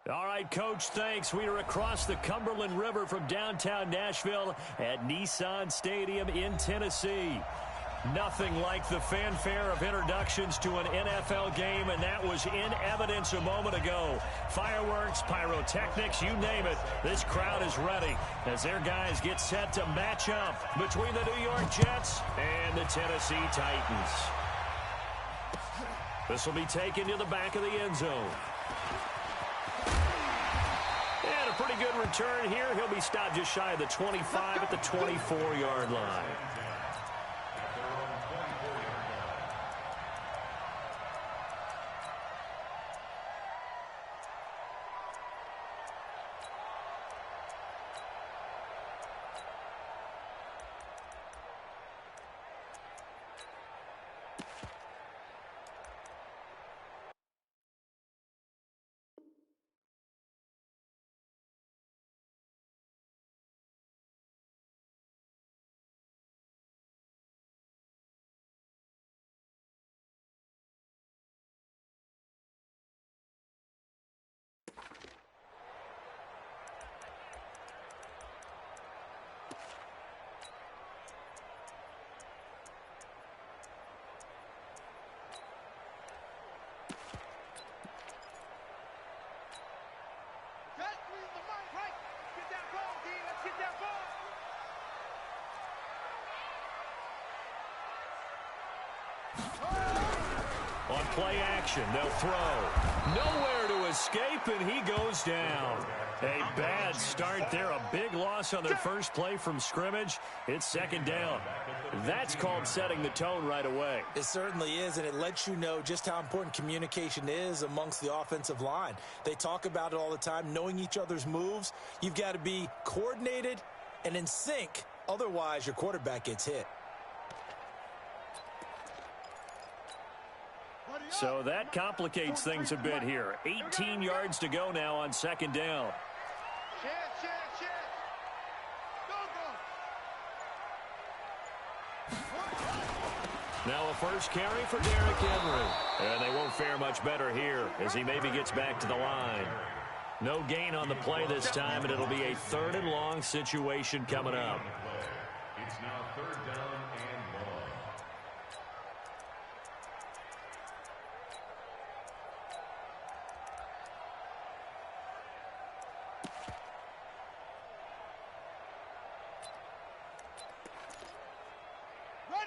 All right, Coach, thanks. We are across the Cumberland River from downtown Nashville at Nissan Stadium in Tennessee. Nothing like the fanfare of introductions to an NFL game, and that was in evidence a moment ago. Fireworks, pyrotechnics, you name it. This crowd is ready as their guys get set to match up between the New York Jets and the Tennessee Titans. This will be taken to the back of the end zone. And a pretty good return here. He'll be stopped just shy of the 25 at the 24-yard line. On play action, they'll throw. Nowhere to escape, and he goes down. A bad start there. A big loss on their first play from scrimmage. It's second down. That's called setting the tone right away. It certainly is, and it lets you know just how important communication is amongst the offensive line. They talk about it all the time, knowing each other's moves. You've got to be coordinated and in sync. Otherwise, your quarterback gets hit. So that complicates things a bit here. 18 yards to go now on second down. Now a first carry for Derrick Henry. And they won't fare much better here as he maybe gets back to the line. No gain on the play this time, and it'll be a third and long situation coming up. It's now third down and long.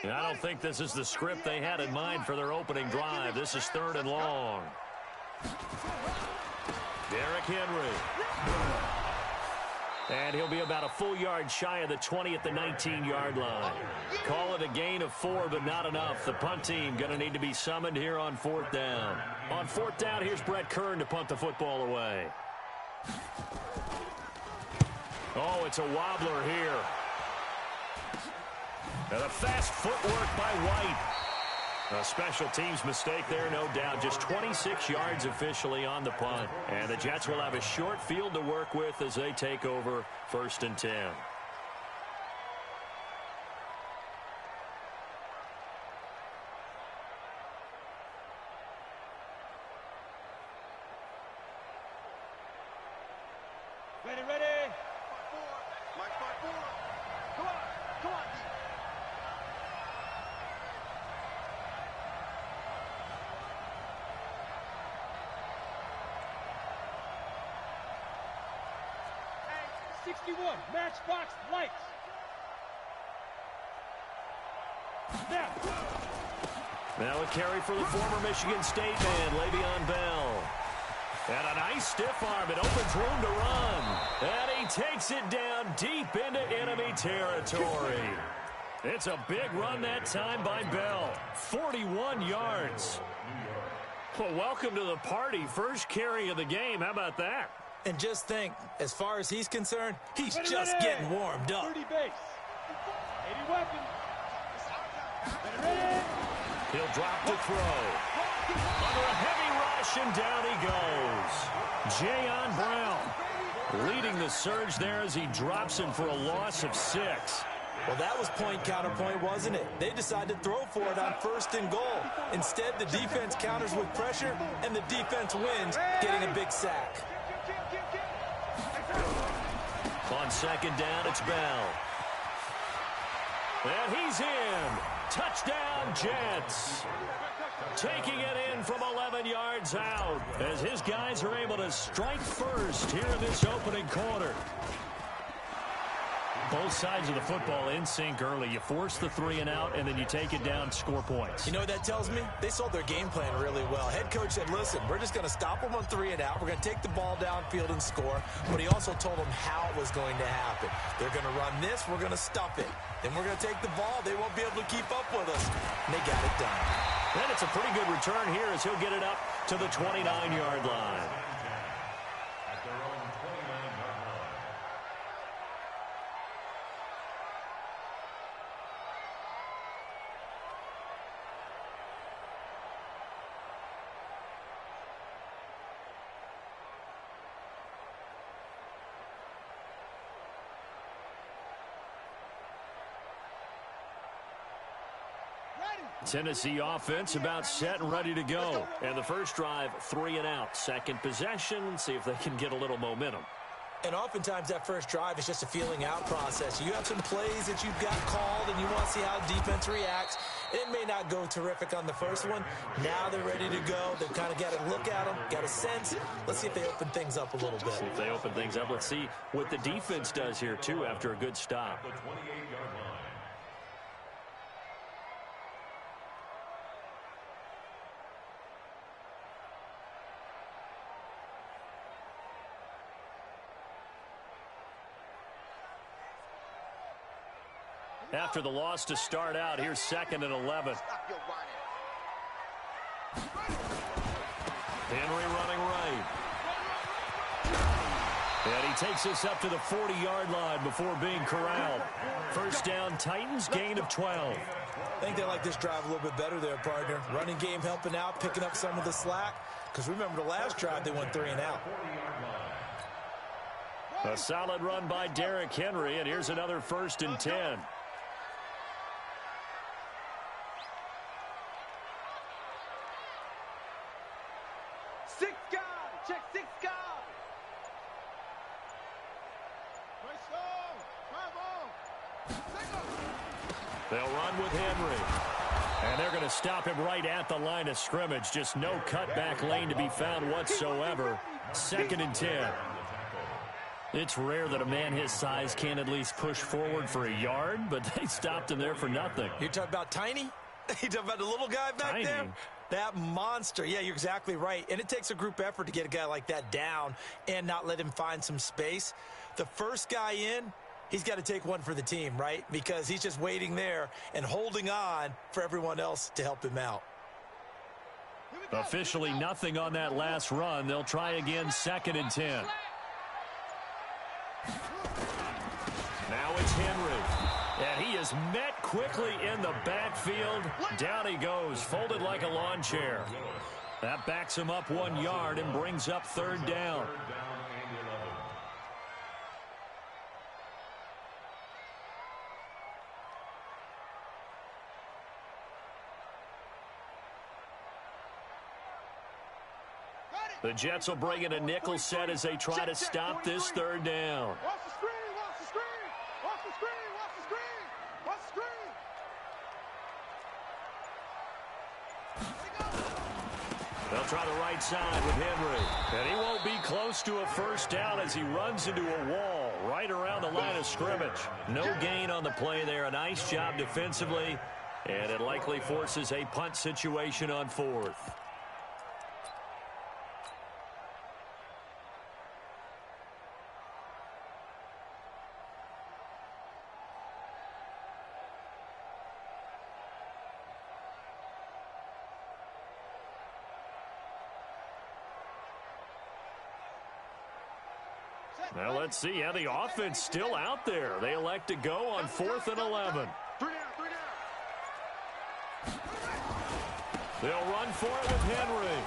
I don't think this is the script they had in mind for their opening drive. This is third and long. Derrick Henry. And he'll be about a full yard shy of the 20 at the 19-yard line. Call it a gain of 4, but not enough. The punt team going to need to be summoned here on fourth down. On fourth down, here's Brett Kern to punt the football away. Oh, it's a wobbler here. And a fast footwork by White. A special teams mistake there, no doubt. Just 26 yards officially on the punt. And the Jets will have a short field to work with as they take over first and 10. Ready, ready. Mike, come on, come on. Hey, 61, matchbox lights. Now a carry for the former Michigan State man, Le'Veon Bell. And a nice stiff arm. It opens room to run. And he takes it down deep into enemy territory. It's a big run that time by Bell. 41 yards. Well, welcome to the party. First carry of the game. How about that? And just think, as far as he's concerned, he's just getting warmed up. 30 base. 80 weapons. Ready. He'll drop to throw. Under a heavy rush, and down he goes. Jayon Brown leading the surge there as he drops him for a loss of 6. Well, that was point counterpoint, wasn't it? They decided to throw for it on first and goal. Instead, the defense counters with pressure, and the defense wins, getting a big sack. On second down, it's Bell. And he's in. Touchdown, Jets. Taking it in from 11 yards out as his guys are able to strike first here in this opening quarter. Both sides of the football in sync early. You force the 3 and out, and then you take it down, score points. You know what that tells me? They sold their game plan really well. Head coach said, listen, we're just going to stop them on 3 and out. We're going to take the ball downfield and score. But he also told them how it was going to happen. They're going to run this. We're going to stuff it. Then we're going to take the ball. They won't be able to keep up with us. And they got it done. And it's a pretty good return here as he'll get it up to the 29-yard line. At their own 29-yard line. Tennessee offense about set and ready to go. And the first drive, 3 and out. Second possession, see if they can get a little momentum. And oftentimes that first drive is just a feeling out process. You have some plays that you've got called and you want to see how defense reacts. It may not go terrific on the first one. Now they're ready to go. They've kind of got to look at them, got a sense. Let's see if they open things up a little bit. See if they open things up. Let's see what the defense does here, too, after a good stop. The 28-yard line. After the loss to start out, here's 2nd and 11. Henry running right. And he takes us up to the 40-yard line before being corralled. First down, Titans, gain of 12. I think they like this drive a little bit better there, partner. Running game helping out, picking up some of the slack. Because remember, the last drive, they went 3 and out. A solid run by Derrick Henry, and here's another 1st and 10. They'll run with Henry. And they're going to stop him right at the line of scrimmage. Just no cutback lane to be found whatsoever. 2nd and 10. It's rare that a man his size can at least push forward for a yard, but they stopped him there for nothing. You're talking about Tiny? You talking about the little guy back there? That monster. Yeah, you're exactly right. And it takes a group effort to get a guy like that down and not let him find some space. The first guy in, he's got to take one for the team, right? Because he's just waiting there and holding on for everyone else to help him out. Officially nothing on that last run. They'll try again, 2nd and 10. Now it's Henry. And he is met quickly in the backfield. Down he goes, folded like a lawn chair. That backs him up 1 yard and brings up 3rd down. The Jets will bring in a nickel set as they try to stop this 3rd down. Watch the screen, watch the screen, watch the screen, watch the screen, watch the screen. They'll try the right side with Henry. And he won't be close to a 1st down as he runs into a wall right around the line of scrimmage. No gain on the play there. A nice job defensively. And it likely forces a punt situation on 4th. Well, let's see how the offense still out there. They elect to go on 4th and 11. They'll run for it with Henry.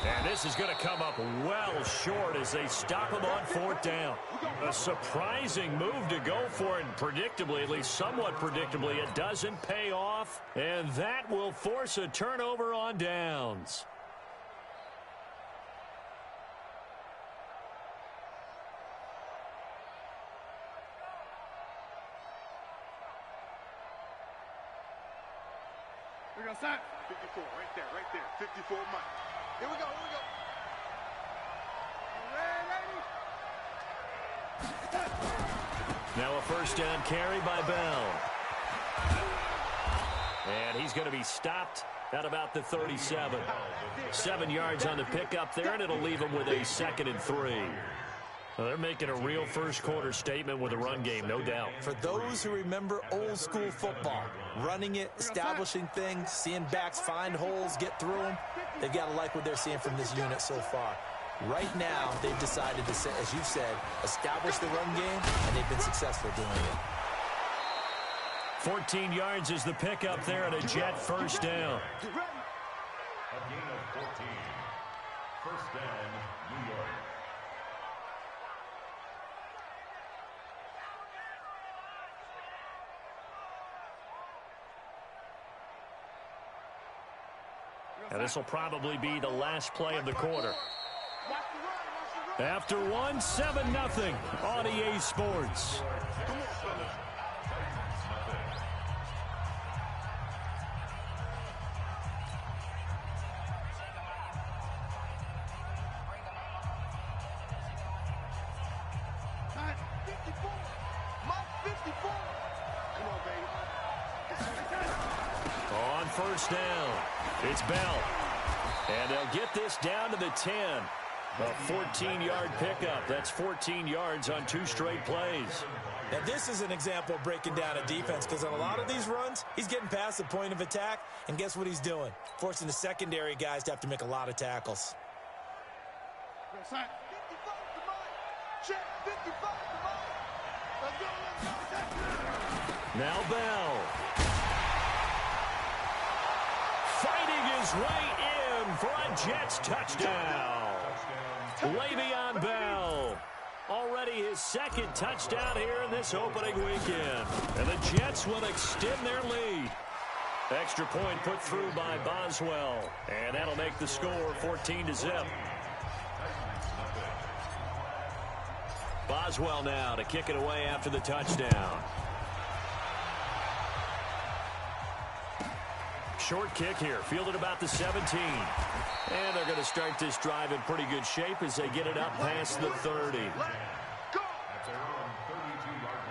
And this is going to come up well short as they stop him on 4th down. A surprising move to go for it. Predictably, at least somewhat predictably, it doesn't pay off. And that will force a turnover on downs. We go, son. 54, right there. 54 Mike. Here we go. Now a first down carry by Bell. And he's going to be stopped at about the 37. 7 yards on the pickup there, and it'll leave him with a 2nd and 3. Well, they're making a real first-quarter statement with a run game, no doubt. For those who remember old-school football, running it, establishing things, seeing backs find holes, get through them, they've got to like what they're seeing from this unit so far. Right now, they've decided to, as you've said, establish the run game, and they've been successful doing it. 14 yards is the pickup there at a Jet first down. A gain of 14. First down, New York. And this will probably be the last play of the quarter. After 7-0 on EA Sports. On first down, it's Bell. And they'll get this down to the 10. A 14-yard pickup. That's 14 yards on 2 straight plays. Now, this is an example of breaking down a defense, because on a lot of these runs, he's getting past the point of attack, and guess what he's doing? Forcing the secondary guys to have to make a lot of tackles. Now Bell. Fighting his way in for a Jets touchdown. Le'Veon Bell. Already his 2nd touchdown here in this opening weekend. And the Jets will extend their lead. Extra point put through by Boswell. And that'll make the score 14-0. Boswell now to kick it away after the touchdown. Short kick here, fielded about the 17. And they're going to start this drive in pretty good shape as they get it up past the 30. That's around 32-yard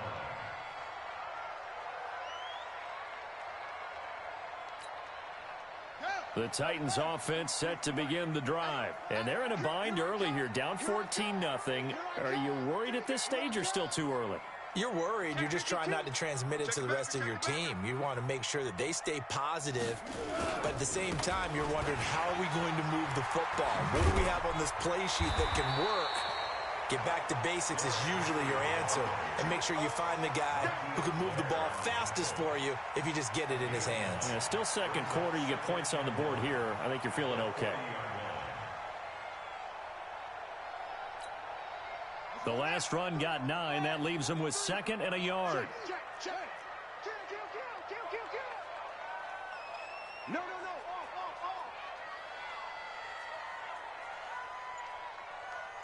line. The Titans offense set to begin the drive. And they're in a bind early here, down 14-0. Are you worried at this stage or still too early? You're worried. You're just trying not to transmit it to the rest of your team. You want to make sure that they stay positive, but at the same time, you're wondering, how are we going to move the football? What do we have on this play sheet that can work? Get back to basics is usually your answer, and make sure you find the guy who can move the ball fastest for you if you just get it in his hands. Yeah, still second quarter. You get points on the board here. I think you're feeling okay. The last run got 9. That leaves him with 2nd and a yard. No.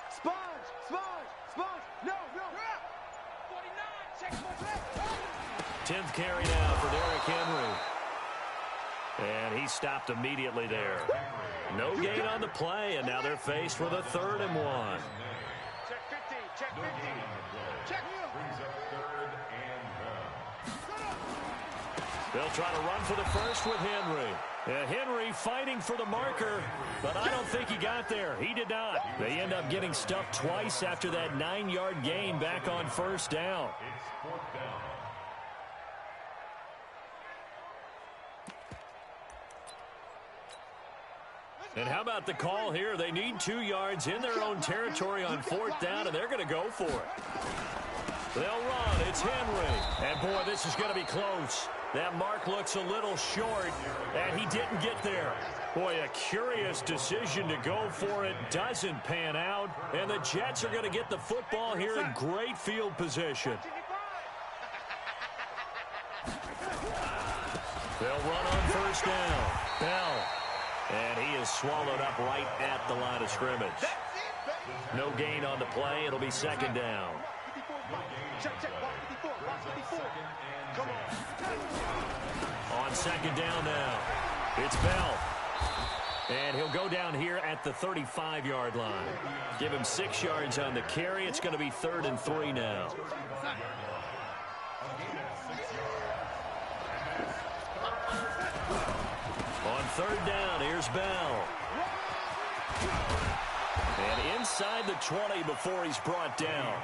Sponge. No. 49, check my 10th carry now for Derrick Henry. And he stopped immediately there. No gain on the play, and now they're faced with a 3rd and 1. Check 50, check 50. Check him. Brings up 3rd and 1. They'll try to run for the first with Henry. Henry fighting for the marker, but I don't think he got there. He did not. They end up getting stuffed twice after that 9-yard gain back on first down. It's 4th down. And how about the call here? They need 2 yards in their own territory on 4th down, and they're going to go for it. They'll run. It's Henry. And, boy, this is going to be close. That mark looks a little short, and he didn't get there. Boy, a curious decision to go for it. Doesn't pan out, and the Jets are going to get the football here in great field position. They'll run on first down. Bell. And he is swallowed up right at the line of scrimmage. No gain on the play. It'll be 2nd down. Check, box 54. Come on. On 2nd down now. It's Bell. And he'll go down here at the 35-yard line. Give him 6 yards on the carry. It's going to be 3rd and 3 now. On 3rd down, here's Bell. And inside the 20 before he's brought down.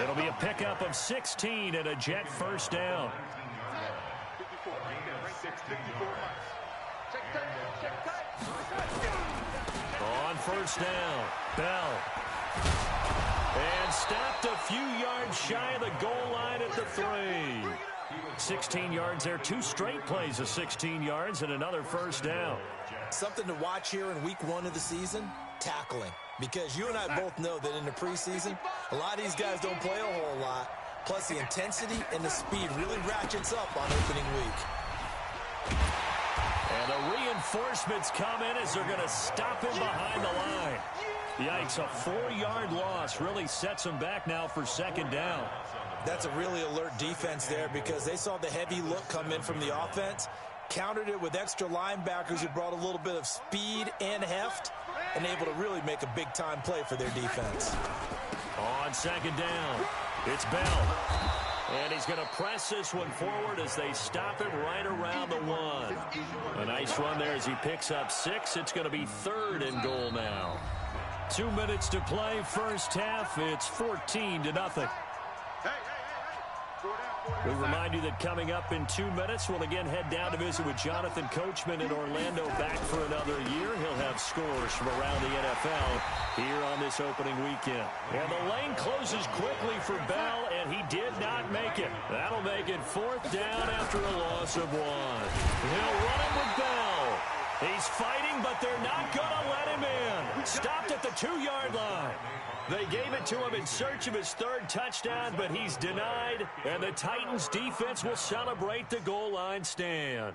It'll be a pickup of 16 and a Jet first down. On 1st down, Bell. And stopped a few yards shy of the goal line at the 3. 16 yards there, 2 straight plays of 16 yards and another first down. Something to watch here in week 1 of the season, tackling. Because you and I both know that in the preseason, a lot of these guys don't play a whole lot. Plus the intensity and the speed really ratchets up on opening week. And the reinforcements come in as they're going to stop him behind the line. Yikes, a 4-yard loss really sets him back now for 2nd down. That's a really alert defense there because they saw the heavy look come in from the offense, countered it with extra linebackers who brought a little bit of speed and heft, and able to really make a big-time play for their defense. On 2nd down, it's Bell. And he's going to press this one forward as they stop him right around the 1. A nice run there as he picks up 6. It's going to be 3rd and goal now. 2 minutes to play, first half. It's 14-0. We remind you that coming up in 2 minutes, we'll again head down to visit with Jonathan Coachman in Orlando, back for another year. He'll have scores from around the NFL here on this opening weekend. And the lane closes quickly for Bell, and he did not make it. That'll make it 4th down after a loss of 1. He'll run it with Bell. He's fighting, but they're not going to let him in. Stopped at the 2-yard line. They gave it to him in search of his 3rd touchdown, but he's denied, and the Titans defense will celebrate the goal line stand.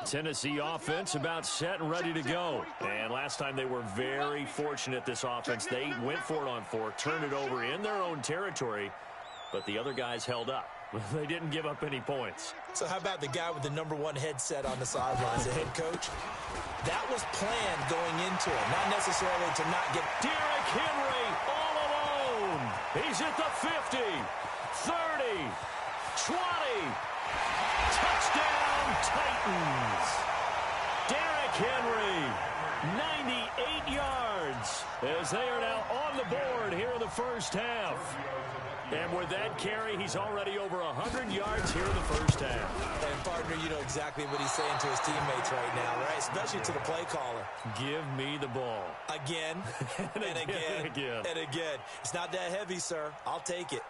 Tennessee offense about set and ready to go. And last time they were very fortunate, this offense. They went for it on 4, turned it over in their own territory, but the other guys held up. They didn't give up any points. So how about the guy with the number 1 headset on the sidelines, the head coach? That was planned going into it, not necessarily to not get... Derrick Henry all alone. He's at the 50, 30, 20. Touchdown, Titans. Derrick Henry, 98 yards, as they are now on the board here in the first half. And with that carry, he's already over 100 yards here in the first half. And, partner, you know exactly what he's saying to his teammates right now, right? Especially to the play caller. Give me the ball. Again, and again, and again. It's not that heavy, sir. I'll take it.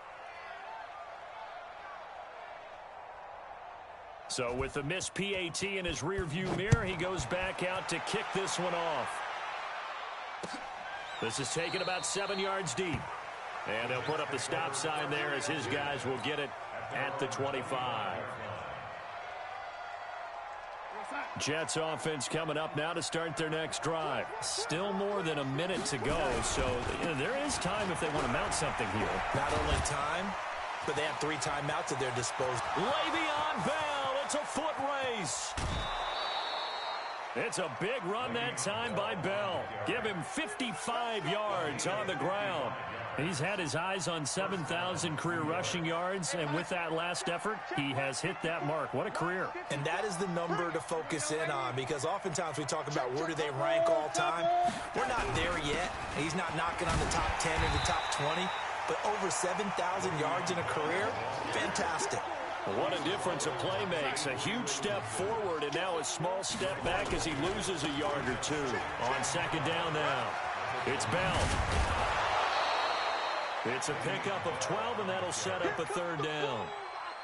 So with the missed PAT in his rearview mirror, he goes back out to kick this one off. This is taken about 7 yards deep. And they'll put up the stop sign there as his guys will get it at the 25. Jets offense coming up now to start their next drive. Still more than a minute to go, so there is time if they want to mount something here. Not only time, but they have 3 timeouts at their disposal. Le'Veon Bell, it's a foot race. It's a big run that time by Bell. Give him 55 yards on the ground. He's had his eyes on 7,000 career rushing yards, and with that last effort, he has hit that mark. What a career. And that is the number to focus in on, because oftentimes we talk about where do they rank all time. We're not there yet. He's not knocking on the top 10 or the top 20, but over 7,000 yards in a career, fantastic. What a difference a play makes. A huge step forward and now a small step back as he loses a yard or 2. On 2nd down now, it's Bell. It's a pickup of 12, and that'll set up a 3rd down.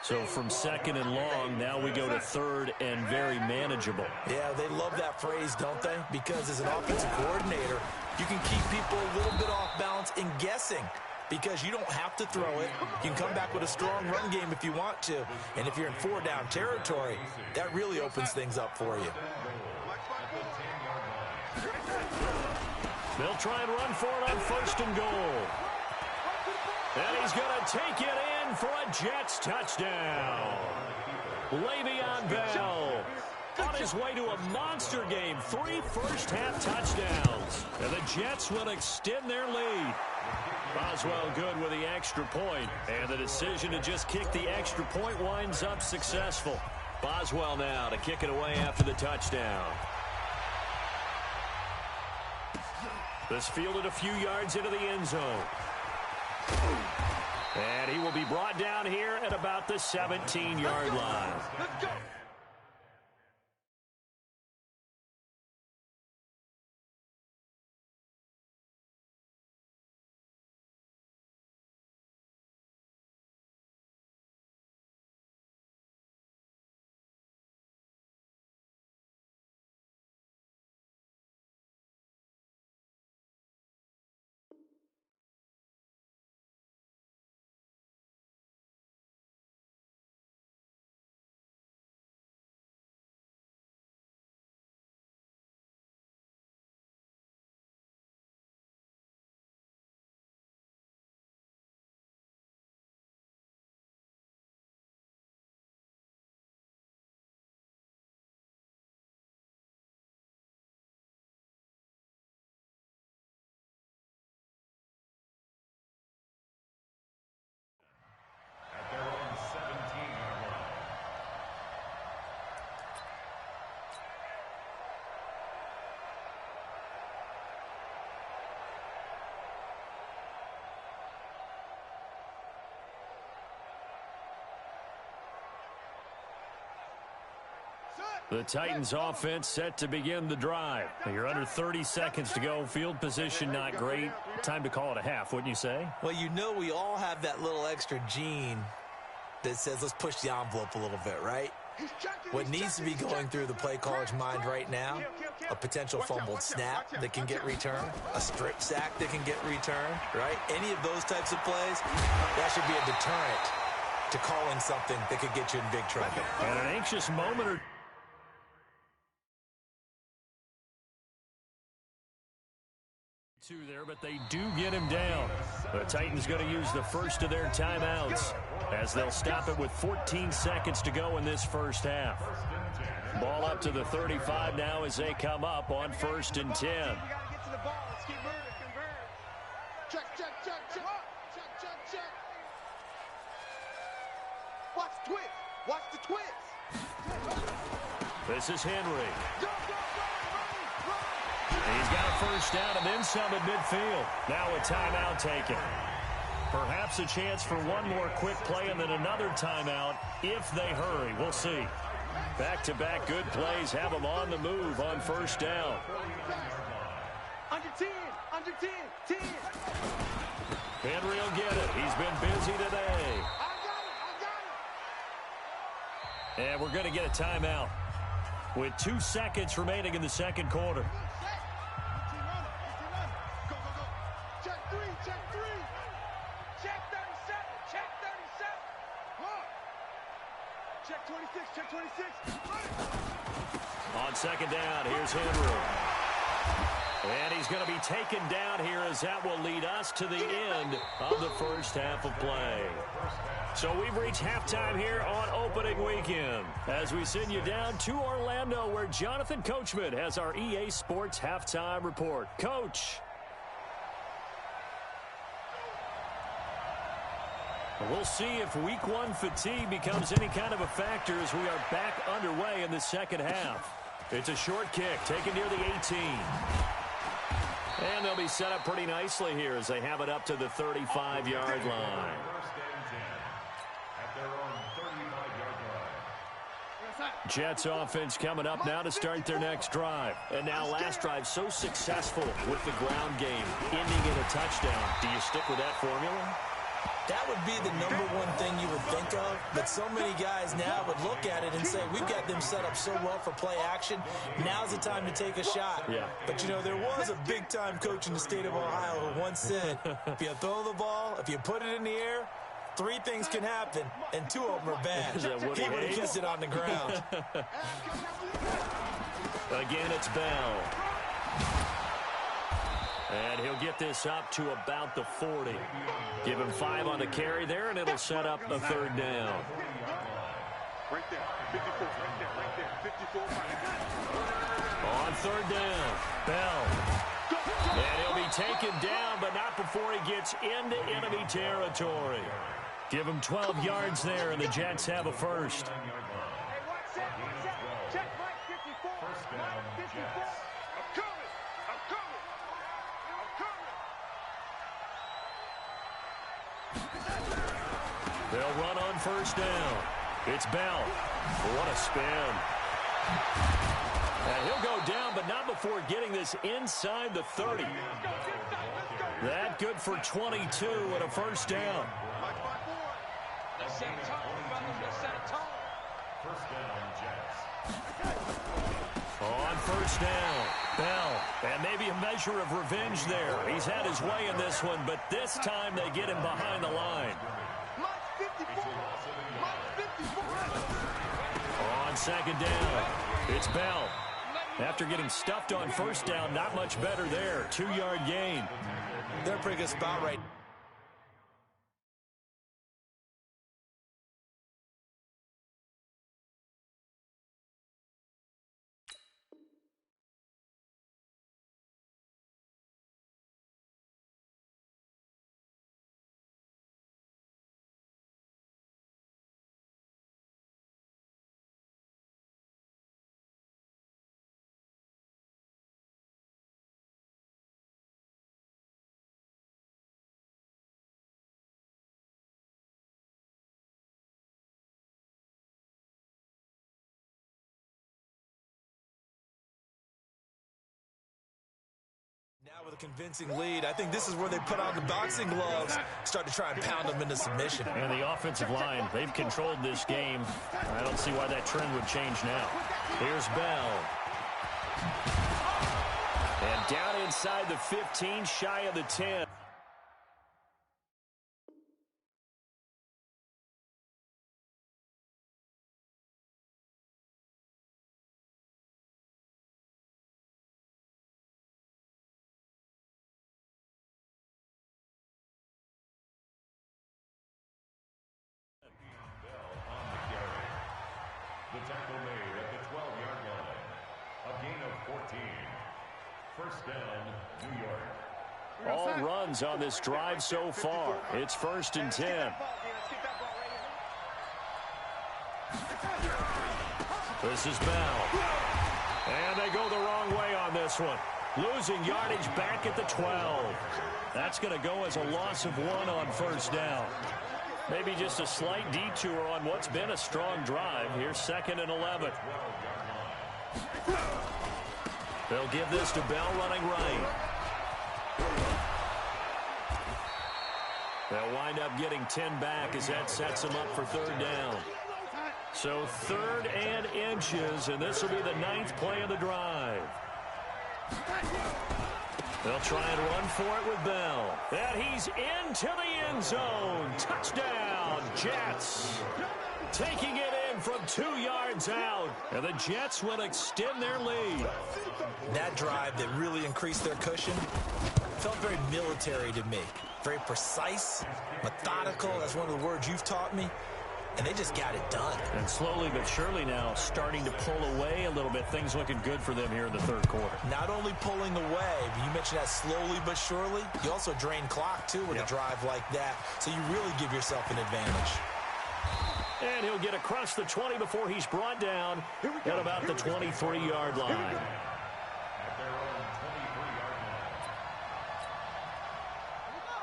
So from 2nd and long, now we go to 3rd and very manageable. Yeah, they love that phrase, don't they? Because as an offensive coordinator, you can keep people a little bit off balance in guessing. Because you don't have to throw it. You can come back with a strong run game if you want to. And if you're in 4-down territory, that really opens things up for you. They'll try and run for it on 1st and goal. And he's going to take it in in for a Jets touchdown. Le'Veon Bell on his way to a monster game. 3 first-half touchdowns. And the Jets will extend their lead. Boswell good with the extra point. And the decision to just kick the extra point winds up successful. Boswell now to kick it away after the touchdown. This fielded a few yards into the end zone. And he will be brought down here at about the 17-yard line. Let's go. At their own 17-yard line. The Titans offense set to begin the drive. You're under 30 seconds to go. Field position not great. Time to call it a half, wouldn't you say? Well, you know we all have that little extra gene that says let's push the envelope a little bit, right? What needs to be going through the play caller's mind right now, a potential fumbled snap that can get returned, a strip sack that can get returned, right? Any of those types of plays, that should be a deterrent to calling something that could get you in big trouble. And an anxious moment or two there, but they do get him down. The Titans going to use the first of their timeouts as they'll stop it with 14 seconds to go in this first half. Ball up to the 35 now as they come up on 1st and 10. You gotta get to the ball. Let's get convert. Check, check, check, check. Check, check, check. Watch the twist. Watch the twist. This is Henry. Go, go, go, run. He's got a first down and then some at midfield. Now a timeout taken. Perhaps a chance for one more quick play and then another timeout if they hurry. We'll see. Back-to-back good plays have them on the move on 1st down. Under 10, under 10, 10. Henry will get it. He's been busy today. I got it. And we're going to get a timeout with 2 seconds remaining in the second quarter. Go, go, go. Check 3, check 3. Check 37, check 37. Huh. Check 26, check 26. On 2nd down, here's Henry. And he's going to be taken down here as that will lead us to the end of the first half of play. So we've reached halftime here on opening weekend as we send you down to Orlando where Jonathan Coachman has our EA Sports halftime report. Coach. We'll see if week 1 fatigue becomes any kind of a factor as we are back underway in the second half. It's a short kick taken near the 18. And they'll be set up pretty nicely here as they have it up to the 35-yard line. At their own 35-yard line. Jets offense coming up now to start their next drive. And now last drive so successful with the ground game, ending in a touchdown. Do you stick with that formula? That would be the #1 thing you would think of, but so many guys now would look at it and say, we've got them set up so well for play action, now's the time to take a shot. Yeah. But, you know, there was a big-time coach in the state of Ohio who once said, if you throw the ball, if you put it in the air, 3 things can happen, and 2 of them are bad. Is that what He he would have hates? kissed it on the ground. Again, it's Bell. And he'll get this up to about the 40. Give him 5 on the carry there, and it'll set up a third down. Right there, 54, right there, 54. On third down, Bell. And he'll be taken down, but not before he gets into enemy territory. Give him 12 yards there, and the Jets have a first. Hey, one set. Check Mike 54. Mike 54. I'm coming. They'll run on first down. It's Bell. What a spin. And he'll go down, but not before getting this inside the 30. That good for 22 and a first down. Let's set a tone, fellas. Let's set a tone. First down, Jets. On first down, Bell. And maybe a measure of revenge there. He's had his way in this one, but this time they get him behind the line. Mike 54. Mike 54. On second down, it's Bell. After getting stuffed on first down, not much better there. 2-yard gain. They're in a pretty good spot right now. Now with a convincing lead, I think this is where they put on the boxing gloves, start to try and pound them into submission. And the offensive line, they've controlled this game. I don't see why that trend would change now. Here's Bell. And down inside the 15, shy of the 10. The tackle made at the 12-yard line. A gain of 14. First down, New York. All runs on this drive so far. It's first and 10. This is Bell. And they go the wrong way on this one. Losing yardage back at the 12. That's going to go as a loss of 1 on first down. Maybe just a slight detour on what's been a strong drive. Here's second and 11. They'll give this to Bell running right. They'll wind up getting 10 back as that sets them up for third down. So third and inches, and this will be the 9th play of the drive. They'll try and run for it with Bell. And he's into the end zone. Touchdown, Jets. Taking it in from 2 yards out. And the Jets will extend their lead. That drive that really increased their cushion felt very military to me. Very precise, methodical. That's one of the words you've taught me. And they just got it done. And slowly but surely now starting to pull away a little bit. Things looking good for them here in the third quarter. Not only pulling away, but you mentioned that slowly but surely. You also drain clock, too, with a drive like that. So you really give yourself an advantage. And he'll get across the 20 before he's brought down at about the 23-yard line.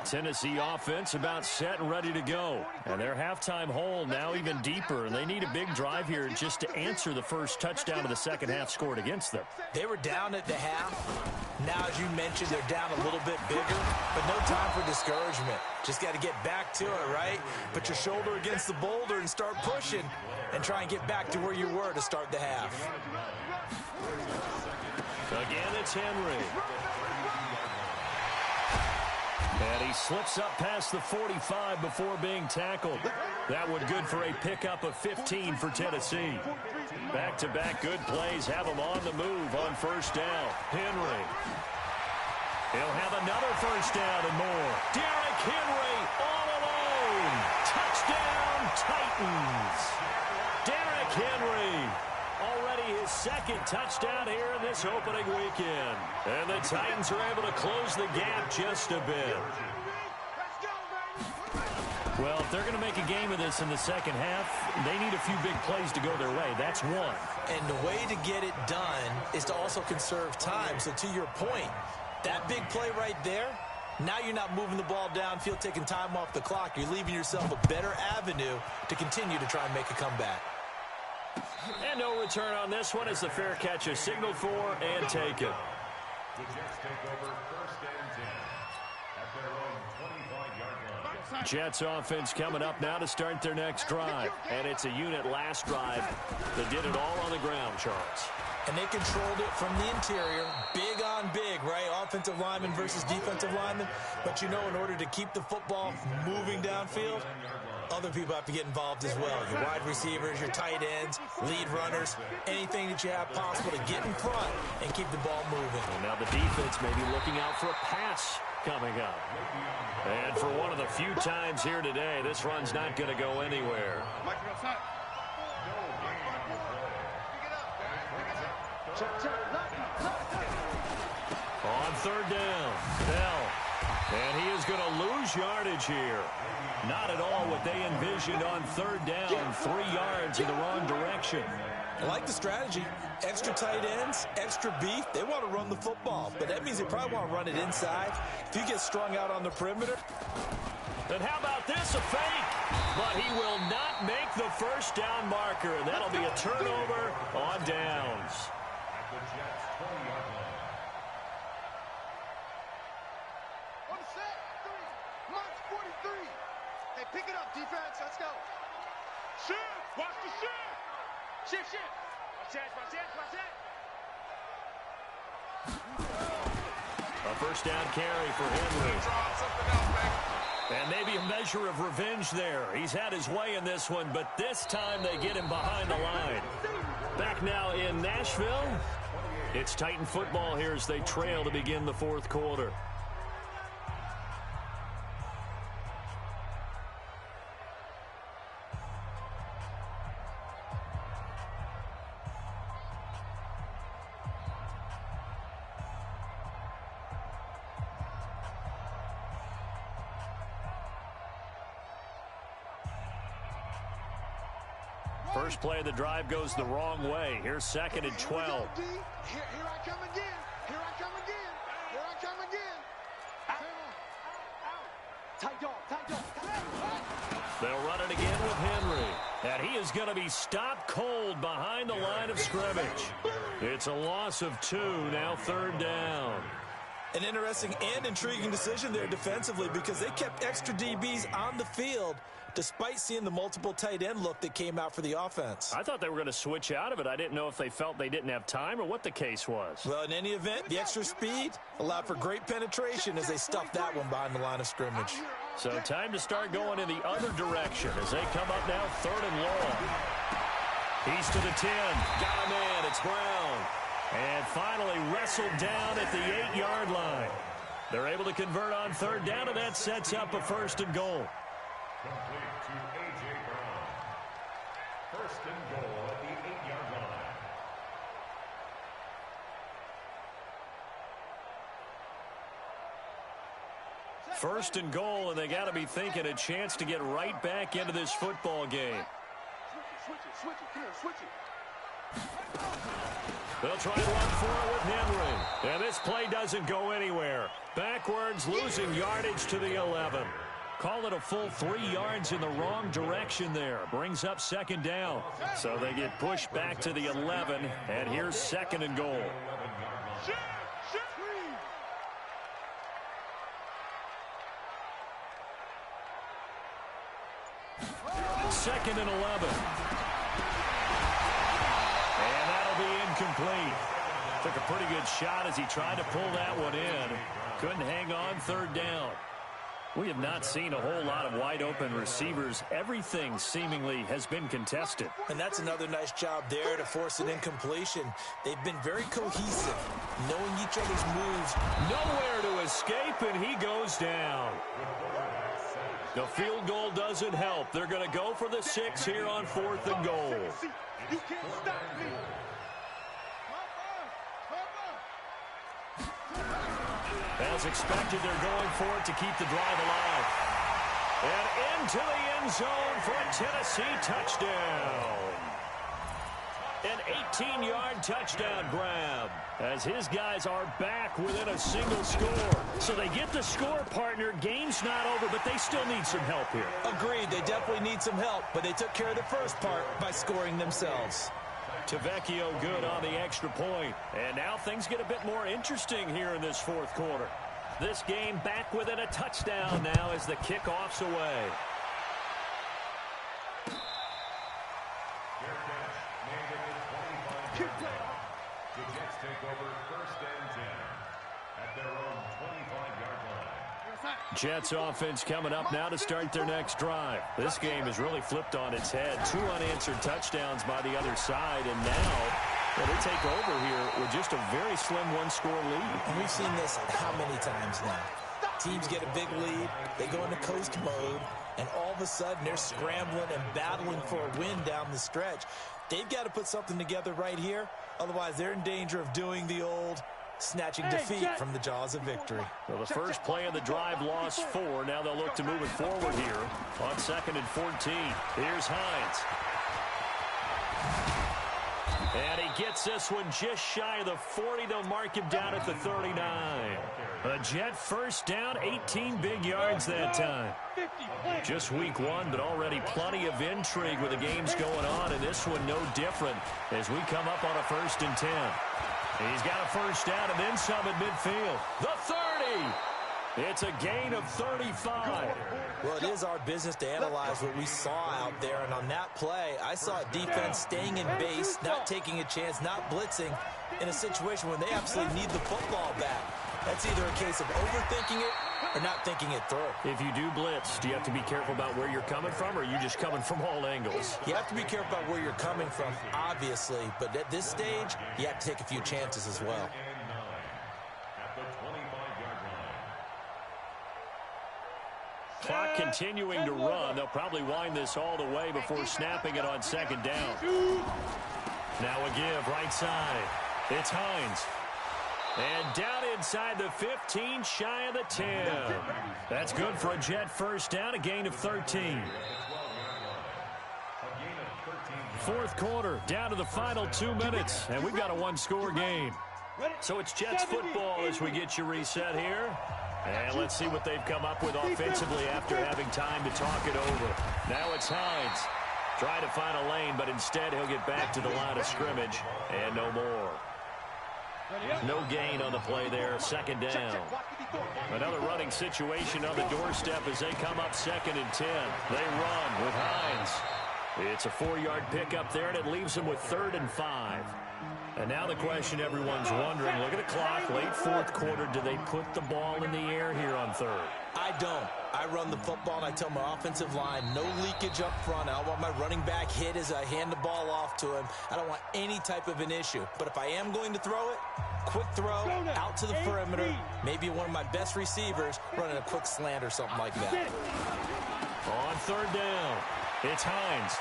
Tennessee offense about set and ready to go. And their halftime hole now even deeper. And they need a big drive here just to answer the first touchdown of the second half scored against them. They were down at the half. Now, as you mentioned, they're down a little bit bigger. But no time for discouragement. Just got to get back to it, right? Put your shoulder against the boulder and start pushing. And try and get back to where you were to start the half. Again, it's Henry. And he slips up past the 45 before being tackled. That one good for a pickup of 15 for Tennessee. Back-to-back good plays have him on the move on first down. Henry. He'll have another first down and more. Derrick Henry on Titans. Derrick Henry. Already his second touchdown here in this opening weekend. And the Titans are able to close the gap just a bit. Well, if they're going to make a game of this in the second half, they need a few big plays to go their way. That's one. And the way to get it done is to also conserve time. So to your point, that big play right there, now you're not moving the ball downfield, taking time off the clock. You're leaving yourself a better avenue to continue to try and make a comeback. And no return on this one as the fair catch is signaled for and taken. The Jets take over 1st and 10 at their own 25-yard line. Jets offense coming up now to start their next drive. And it's a unit last drive that did it all on the ground, Charles. And they controlled it from the interior, big on big, right? Offensive lineman versus defensive lineman. But you know, in order to keep the football moving downfield, other people have to get involved as well. Your wide receivers, your tight ends, lead runners, anything that you have possible to get in front and keep the ball moving. And now the defense may be looking out for a pass coming up. And for one of the few times here today, this run's not going to go anywhere. On 3rd down, Bell. And he is going to lose yardage here. Not at all what they envisioned on 3rd down. 3 yards in the wrong direction. I like the strategy. Extra tight ends, extra beef. They want to run the football, but that means they probably want to run it inside. If you get strung out on the perimeter. And how about this? A fake. But he will not make the 1st down marker. And that'll be a turnover on downs. At the Jets' 20-yard line. On the set, 3, March 43. Hey, pick it up, defense. Let's go. Shift. Watch the shift. Shift, shift. Watch that. A 1st down carry for Henry. And maybe a measure of revenge there. He's had his way in this one, but this time they get him behind the line. Back now in Nashville. It's Titan football here as they trail to begin the 4th quarter. First play of the drive goes the wrong way. Here's 2nd and 12. Here I come again. Here I come again. Tight dog. They'll run it again with Henry. And he is going to be stopped cold behind the line of scrimmage. It's a loss of 2, now 3rd down. An interesting and intriguing decision there defensively because they kept extra DBs on the field despite seeing the multiple tight end look that came out for the offense. I thought they were going to switch out of it. I didn't know if they felt they didn't have time or what the case was. Well, in any event, the extra speed allowed for great penetration as they stuffed that one behind the line of scrimmage. So time to start going in the other direction as they come up now 3rd and long. He's to the 10. Got a man. It's Brown. And finally wrestled down at the 8-yard line. They're able to convert on 3rd down, and that sets up a 1st and goal. Complete to A.J. Brown. 1st and goal at the 8-yard line. First and goal, and they got to be thinking a chance to get right back into this football game. Switch it. Come on, switch it. They'll try and run for it with Henry. And this play doesn't go anywhere. Backwards, losing yardage to the 11. Call it a full 3 yards in the wrong direction there. Brings up 2nd down. So they get pushed back to the 11, and here's 2nd and goal. Second and 11. And that'll be incomplete. Took a pretty good shot as he tried to pull that one in. Couldn't hang on 3rd down. We have not seen a whole lot of wide-open receivers. Everything seemingly has been contested. And that's another nice job there to force an incompletion. They've been very cohesive, knowing each other's moves. Nowhere to escape, and he goes down. The field goal doesn't help. They're going to go for the 6 here on 4th and goal. You can't stop me. As expected, they're going for it to keep the drive alive. And into the end zone for a Tennessee touchdown. An 18-yard touchdown grab as his guys are back within a single score. So they get the score, partner. Game's not over, but they still need some help here. Agreed. They definitely need some help, but they took care of the first part by scoring themselves. Tavecchio good on the extra point. And now things get a bit more interesting here in this 4th quarter. This game back within a touchdown now as the kickoff's away. The Jets take over 1st and 10 at their own 25-yard line. Jets offense coming up now to start their next drive. This game is really flipped on its head. 2 unanswered touchdowns by the other side, and now they take over here with just a very slim 1-score lead. And we've seen this how many times now? Teams get a big lead, they go into coast mode, and all of a sudden they're scrambling and battling for a win down the stretch. They've got to put something together right here. Otherwise, they're in danger of doing the old snatching defeat from the jaws of victory. Well, the first play of the drive lost 4. Now they'll look to move it forward here on 2nd and 14. Here's Hines. And he gets this one just shy of the 40. They'll mark him down at the 39. A Jet first down, 18 big yards that time. Just week 1, but already plenty of intrigue with the games going on, and this one no different as we come up on a 1st and 10. He's got a first down and then some at midfield. The 30. It's a gain of 35. Well, it is our business to analyze what we saw out there, and on that play, I saw a defense staying in base, not taking a chance, not blitzing in a situation when they absolutely need the football back. That's either a case of overthinking it or not thinking it through. If you do blitz, do you have to be careful about where you're coming from, or are you just coming from all angles? You have to be careful about where you're coming from, obviously, but at this stage, you have to take a few chances as well. At the 25-yard line. Clock continuing to run. They'll probably wind this all the way before snapping it on 2nd down. Now a give right side. It's Hines. And down inside the 15, shy of the 10. That's good for a Jet first down, a gain of 13. 4th quarter, down to the final 2 minutes, and we've got a 1-score game. So it's Jets football as we get you reset here. And let's see what they've come up with offensively after having time to talk it over. Now it's Hines. Trying to find a lane, but instead he'll get back to the line of scrimmage, and no more. No gain on the play there, 2nd down. Another running situation on the doorstep as they come up 2nd and 10. They run with Hines. It's a 4-yard pickup there, and it leaves them with 3rd and 5. And now the question everyone's wondering, look at the clock, late 4th quarter, do they put the ball in the air here on 3rd? I don't. I run the football, and I tell my offensive line, no leakage up front. I don't want my running back hit as I hand the ball off to him. I don't want any type of an issue. But if I am going to throw it, quick throw, out to the perimeter, maybe one of my best receivers running a quick slant or something like that. On 3rd down, it's Hines.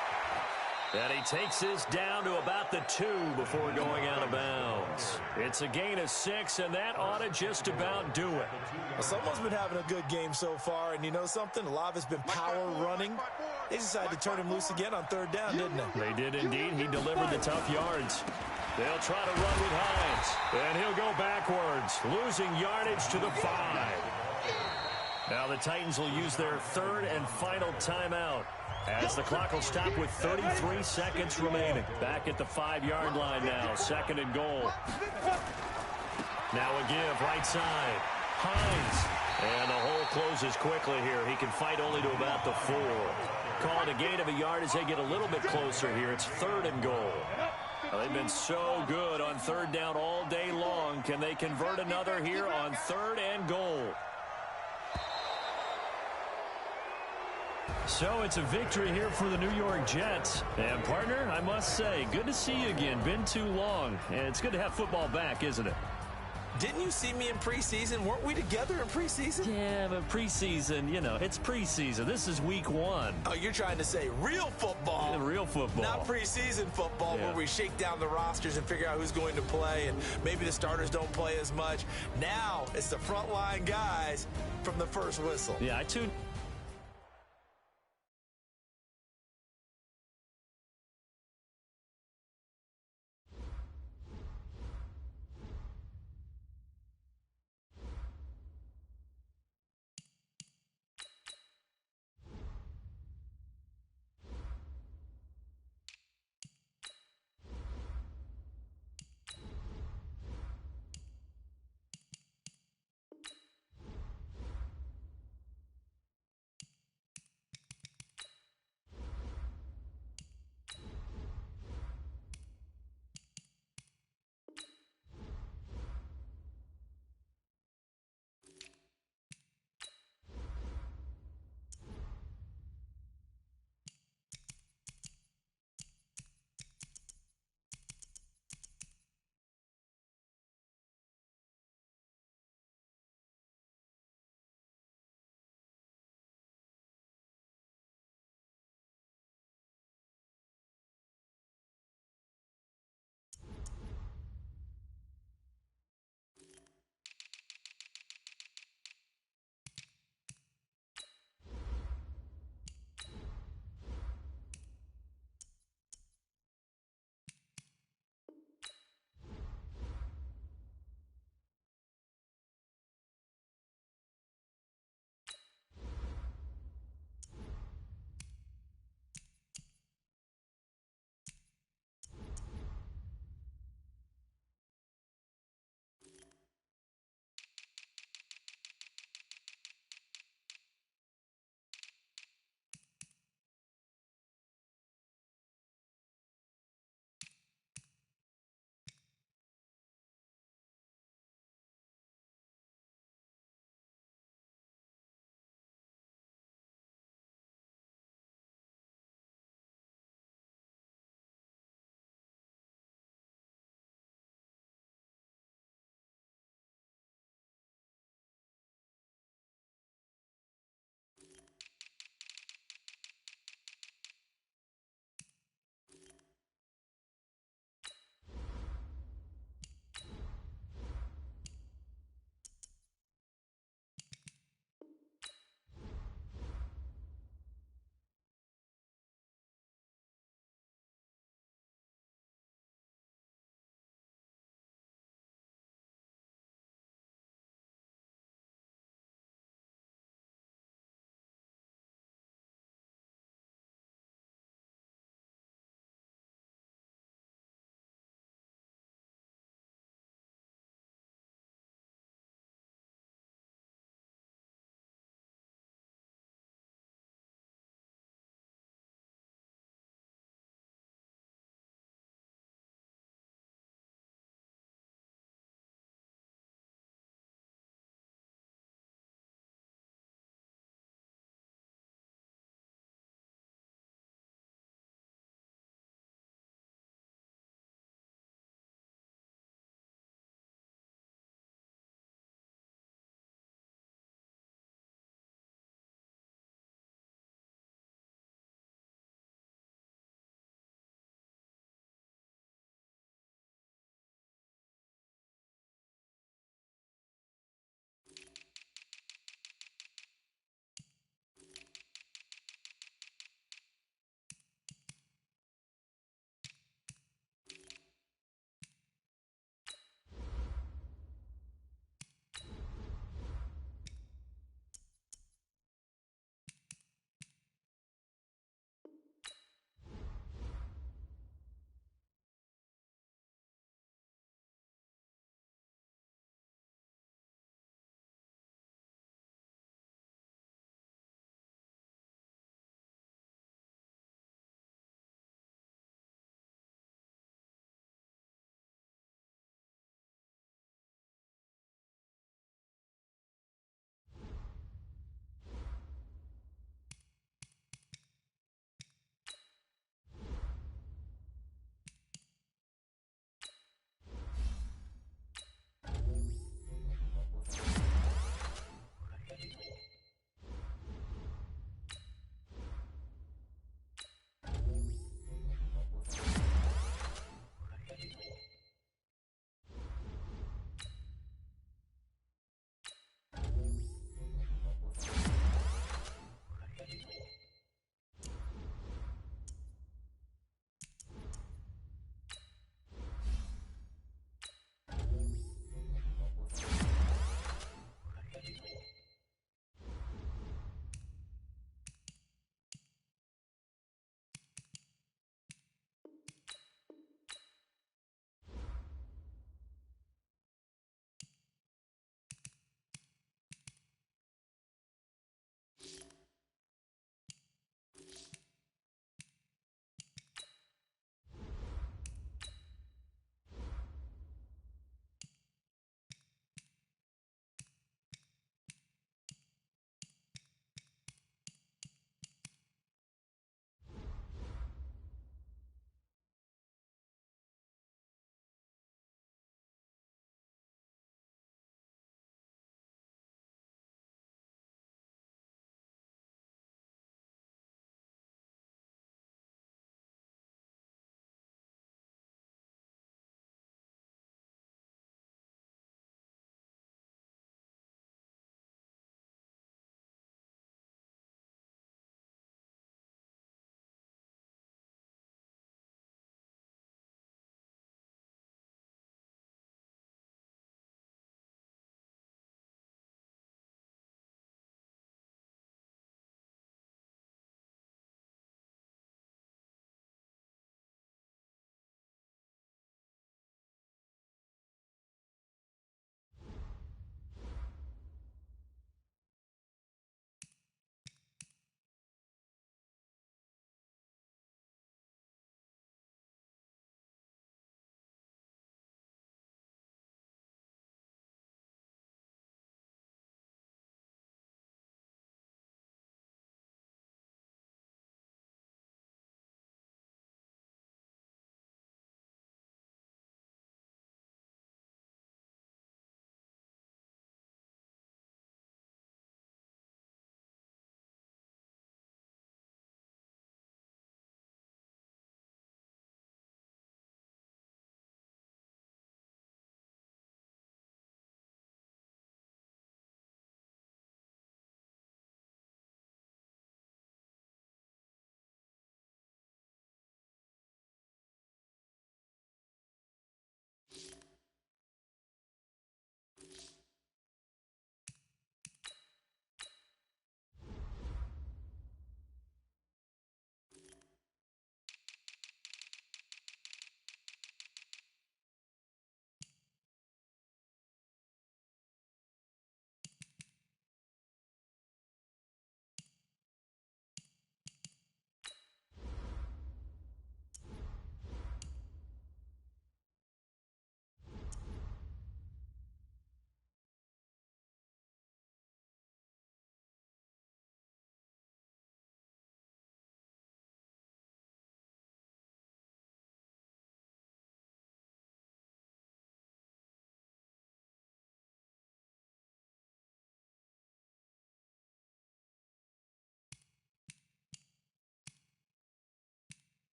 And he takes this down to about the 2 before going out of bounds. It's a gain of 6, and that ought to just about do it. Well, someone's been having a good game so far, and you know something? A lot of it's been power running. They decided to turn him loose again on 3rd down, didn't they? They did indeed. He delivered the tough yards. They'll try to run with Hines, and he'll go backwards, losing yardage to the 5. Now the Titans will use their 3rd and final timeout, as the clock will stop with 33 seconds remaining. Back at the 5-yard line now, 2nd and goal. Now a give, right side. Hines. And the hole closes quickly here. He can fight only to about the 4. Call it a gain of a yard as they get a little bit closer here. It's 3rd and goal. Well, they've been so good on 3rd down all day long. Can they convert another here on 3rd and goal? So it's a victory here for the New York Jets. And, partner, I must say, good to see you again. Been too long. And it's good to have football back, isn't it? Didn't you see me in preseason? Weren't we together in preseason? Yeah, but preseason, you know, it's preseason. This is week 1. Oh, you're trying to say real football. Yeah, real football. Not preseason football where we shake down the rosters and figure out who's going to play, and maybe the starters don't play as much. Now it's the frontline guys from the first whistle. Yeah, I tuned